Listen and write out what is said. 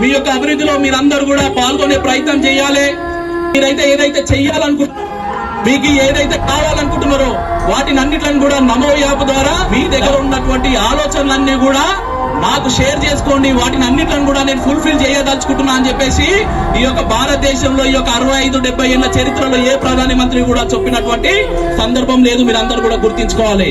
మీ యొక్క అభివృద్ధిలో మీరందరూ కూడా పాల్గొనే ప్రయత్నం చేయాలి. మీరైతే ఏదైతే చెయ్యాలనుకుంటున్నారో, మీకు ఏదైతే కావాలనుకుంటున్నారో వాటిని అన్నిట్లను కూడా నమో యాప్ ద్వారా మీ దగ్గర ఉన్నటువంటి ఆలోచనలన్నీ కూడా నాకు షేర్ చేసుకోండి. వాటిని అన్నిట్లను కూడా నేను ఫుల్ఫిల్ చేయదలుచుకుంటున్నా అని చెప్పేసి ఈ యొక్క భారతదేశంలో ఈ యొక్క 65-70 ఏళ్ల చరిత్రలో ఏ ప్రధానమంత్రి కూడా చెప్పినటువంటి సందర్భం లేదు. మీరందరూ కూడా గుర్తించుకోవాలి.